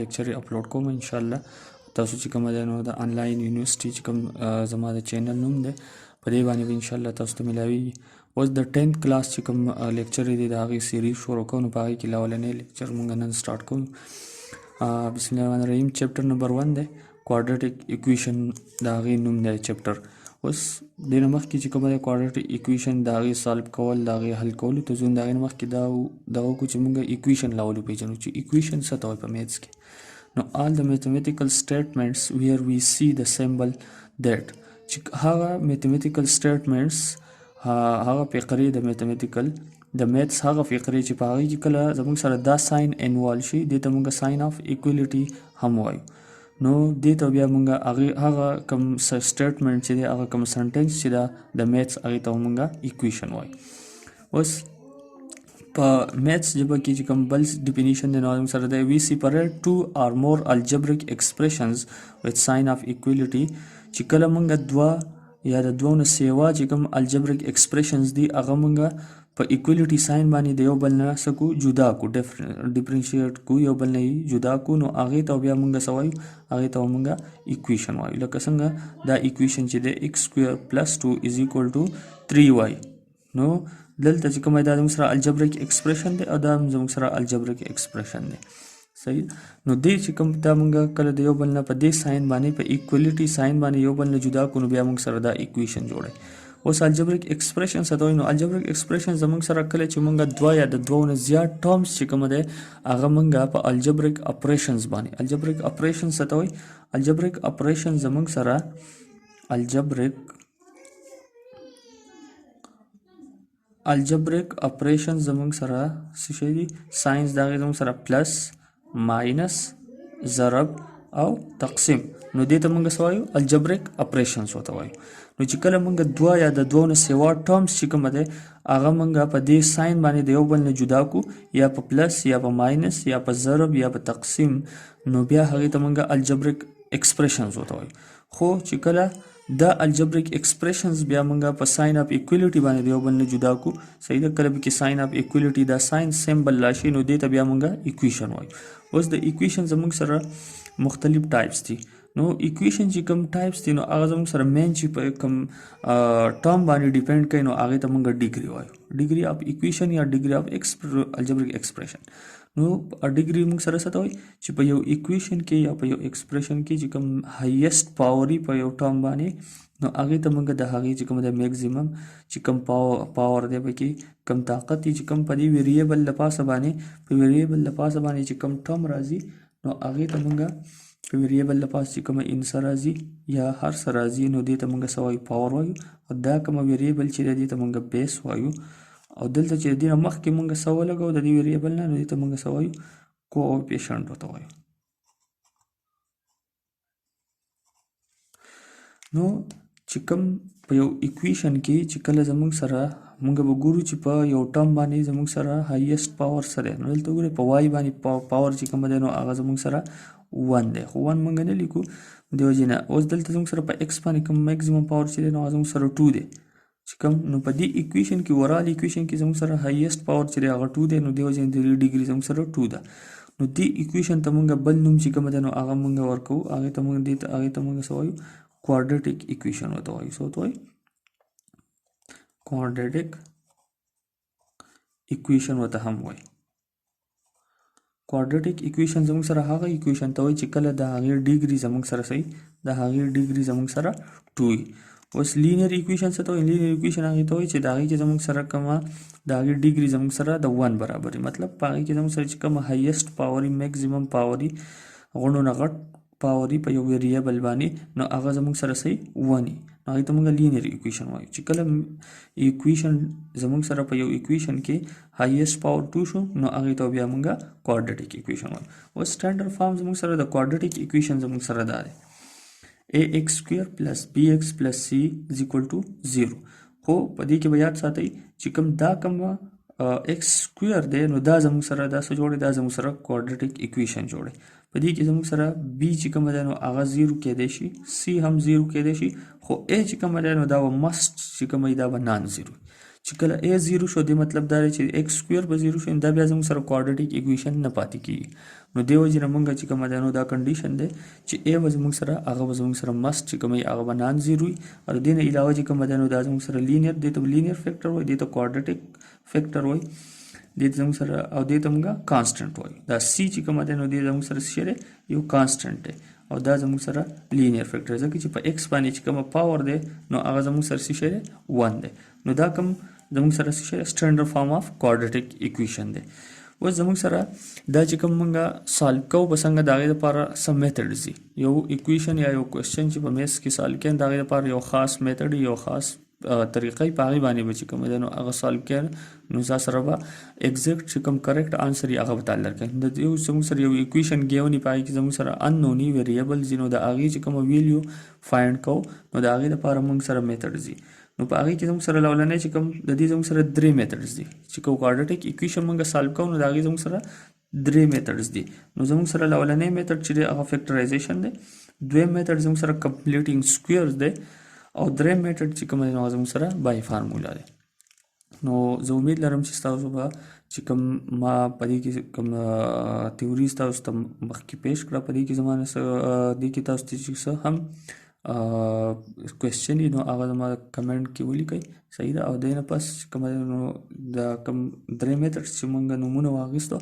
لیکچر اپلوډ کوم ان شاء الله. تاسو چې کوم ده نو د انلاین یونیورسيټي چې کوم زما د چینل نوم دی په دې باندې ان شاء الله تاسو ته ملاوي. اوس د 10th کلاس چې کوم لیکچر دی د هغې سیریز شروع کوو نو په هغې کې لولنی لیکچر مونږ نن سټارټ کوو. بسم الله الرحمن الرحیم. چپټر نمبر 1 دی کوادریټک اکویشن د هغې نوم دی چپټر. اوس د نه مخکې چې کومه د کوادریټک اکویشن د هغې سالو کول د هغې حل کولو ته ځو. د هغې نه مخکې دغه وکړو چې مونږ اکویشن لاول وپېژنو چې اکویشن څه ته وایي په میتھس کې. نو all the mathematical statements where we see the symbol that چې هغه mathematical statements هغه فقرې د mathematical د میتھس هغه فقرې چې په هغې کې کله زموږ سره دا ساين انوالو شي دې ته مونږ ساين آف ایکویلیټي هم وایو. نو دې ته بیا مونږ هغه کوم سټیټمنټ چې دی هغه کوم سنټنس چې دا د میتھس هغې ته مونږ ایکویشن وایو. اوس په میتھس ژبه کې چې کوم بل ډیفینیشن دی نو موږ سره دی وی سیپریټ 2 or more algebraic expressions with sign of equality. چې کله مونږ دوه یا د دوه نه سیوا چې کوم الجبریک ایکسپریشنز دي هغه مونږ په ایکویلیټي ساين باندې د یو بل نه سکو جدا کو ډیفرنشیټ کو یو بل نه جدا کو نو هغې ته بیا مونږ څه وایو هغې ته مونږ ایکویشن وایو. لکه څنګه دا ایکویشن چې دی x² + 2 = 3 وایي. نو دلته چې کومه دا زموږ سره الجبریک ایکسپریشن دی او دا زموږ سره الجبریک ایکسپریشن دی. صحیح. نو دې چې کوم دا مونږ کله د یو بل نه په دې ساين باندې په ایکویلیټي ساين باندې یو بل نه جدا کو نو بیا مونږ سره دا ایکویشن جوړي. اوس الجبریک ایکسپریشن څه ته وایي؟ نو الجبریک ایکسپریشن زموږ سره کله چې مونږ دوه یا د دوه نه زیات ټرمز چې کومه دی هغه مونږ په الجبریک اپریشنز باندې الجبریک اپریشن څه ته وایي؟ الجبریک اپریشن زموږ سره الجبریک اپریشن زموږ سره څه شی دي؟ ساينس د هغې زموږ سره پلس ماینس ضرب او تقسیم. نو دې ته مونږ څه وایو؟ الجبریک اپریشنز ورته وایو. نو چې کله مونږ دوه یا د دوه نه سیوا ټرمز چې کومه دی هغه مونږ په دې ساين باندې د یو بل نه جدا کو یا په پلس یا په ماینس یا په ضرب یا په تقسیم نو بیا هغې ته مونږ الجبریک ایکسپریشنز ورته وایو. خو چې کله دا الجبریک ایکسپریشنز بیا مونږ په ساين اف ایکویلیټي باندې د یو بل نه جدا کو. صحیح ده. کله به کې ساين اف ایکویلیټي دا ساين سیمبل راشي نو دې ته بیا مونږ ایکویشن وایو. اوس د ایکویشن زموږ سره مختلف ټایپس دي. نو ایکویشن چې کوم ټایپس دي نو هغه زموږ سره مین چې په کوم ټرم باندې ډیپینډ کوي نو هغې ته مونږ ډیګري وایو. ډیګري اف ایکویشن یا ډیګري اف الجبریک ایکسپریشن. نو ډیګري مونږ سره څه ته وایي چې په یو ایکویشن کې یا په یو ایکسپریشن کې چې کوم هایست پاوري په یو ټرم باندې نو هغې ته مونږ د هغې چې کوم د میکزیمم چې کوم پاور دی پکې کوم طاقت دی چې کوم په دې ویریبل د پاسه باندې په ویریبل د پاسه باندې چې کوم ټرم راځي نو هغې ته مونږ په ویریبل د پاسه چې کومه انسه راځي یا هر څه راځي نو دې ته مونږ څه وایو؟ پاور وایو. او دا کومه ویریبل چې دی دې ته مونږ بیس وایو. او دلته چې د دې نه مخکې مونږ څه ولګو د دې ویریبل نه نو دې ته مونږ څه وایو؟ کوافیشنټ ورته وایو. نو چې کوم په یو ایکویشن کې چې کله زموږ سره مونږ به ګورو چې په یو ټرم باندې زموږ سره هایست پاور سره نو دلته ګورئ په وای باندې پاور چې کومه دی نو هغه زموږ سره 1 دی. خو 1 مونږ نه لیکو د وجې نه. اوس دلته زموږ سره په ایکس باندې کوم میکزیمم پاور چې دی نو هغه زموږ سره 2 دی چې کوم نو په دې ایکویشن کې اورال ایکویشن کې زموږ سره هایست پاور چې دی هغه 2 دی نو د وجې نه د ډیګري زموږ سره 2 ده. نو دې ایکویشن ته مونږ بل نوم چې کومه دی نو هغه مونږ ورکوو هغې ته مونږ څه وایو؟ کوادریټک ایکویشن ورته وایو. څه ورته وایو؟ کوادریټک ایکویشن ورته هم وایي. کوادریټک ایکویشن زموږ سره هغه ایکویشن ته وایي چې کله د هغې ډیګري زموږ سره صحیح د هغې ډیګري زموږ سره 2 وي. اوس لینیر ایکویشن څه ته وایي؟ لینیر ایکویشن هغې ته وایي چې د هغې کې زموږ سره کومه د هغې ډیګري زموږ سره د 1 برابر وي. مطلب په هغې کې زموږ سره چې کومه هایست پاوري میکزیمم پاوري غونډو نه غټ پاوري په یو ویریبل باندې نو هغه زموږ سره صحیح 1 وي. نو هغې ته مونږ لینیر ایکویشن وایو. چې کله ایکویشن زموږ سره په یو ایکویشن کې هایست پاور 2 شو نو هغې ته بیا مونږ کوادریټک ایکویشن وایو. اوس سټانډرډ فارم زموږ سره د کوادریټک ایکویشن زموږ سره دا دی ax² + bx + c = 0. خو په دې کې به یاد ساتئ چې کوم دا کومه x² دی نو دا زموږ سره دا څه جوړي؟ دا زموږ سره کوادریټک ایکویشن جوړي. په دې کې زموږ سره b چې کومه دی نو هغه 0 کېدی شي c هم 0 کېدی شي خو a چې کومه دی نو دا به مست چې کومه دا به نان 0 چې کله a 0 شو د مطلب دا دی چې x سکویر به 0 شو دا بیا زموږ سره کوادرټیک ایکویشن نه پاتې کیږي نو دی وجه نه مونږ چې کوم ده نو دا کنډیشن دی چې a به زموږ سره هغه به زموږ سره مست چې کوم هغه به نان زیرو او د دې نه علاوه چې کوم ده نو دا زموږ سره لینیر دی ته لینیر فیکټر وای دی ته کوادرټیک فیکټر وای دې زموږ سره او دې ته موږ کانسټنټ وایو دا c چې کوم ده نو دې زموږ سره څه یو کانسټنټ دی او دا زموږ سره لینیر فیکټر ځکه چې په x باندې چې کوم پاور دی نو هغه زموږ سره څه 1 دی نو دا کوم زموږ سره څه سټانډرډ فارم اف کوادرټیک ایکویشن دی اوس زموږ سره دا چې کوم موږ سالو کوو په څنګه د هغې لپاره سم میتډز دي یو ایکویشن یا یو کوېسچن چې په میث کې سالو کوي د هغې لپاره یو خاص میتډ یو خاص طریقې په هغې باندې به چې کوم دی نو هغه سالو کوي نو دا سره به ایګزیکټ چې کوم کریکټ آنسر یې هغه به تعالی درکوي د یو زموږ سره یو ایکویشن ګیونی په هغې کې زموږ سره اننوني ویریبلز دي نو د هغې چې کومه ویلیو فایند کوو نو د هغې لپاره موږ سره میتډز دي نو په هغې کې زموږ سره لومړنی چې کوم د دې زموږ سره 3 میتډز دي چې کوم کوادرټیک ایکویشن موږ سالو کوو نو د هغې زموږ سره 3 میتډز دي نو زموږ سره لومړنی میتډ چې دی هغه فیکټرایزیشن دی دویم میتډ زموږ سره کمپلیټینګ سکویرز دی او دریم میتډ چې کوم دی نو زموږ سره بای فارمولا دی نو زه امید لرم چې تاسو به چې کوم ما په دې کې کوم تیوري تاسو ته مخکې پیش کړه په دې کې زمانه دې کې تاسو چې څه هم کوېسچن نو هغه زما کمنټ کې ولیکئ صحیح ده او د نه پس کوم نو د کوم درې میتډز چې مونږ نمونه واغېستو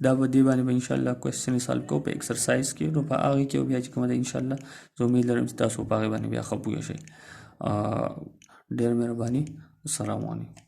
دا به دې باندې به ان شاء الله کوېسچن سالو کوو په ایکسرسایز کې نو په هغې کې بیا چې کومه ده ان شاء الله زه امید لرم چې تاسو په هغې باندې بیا ښه پوه شئ ډېر مهرباني السلام علیکم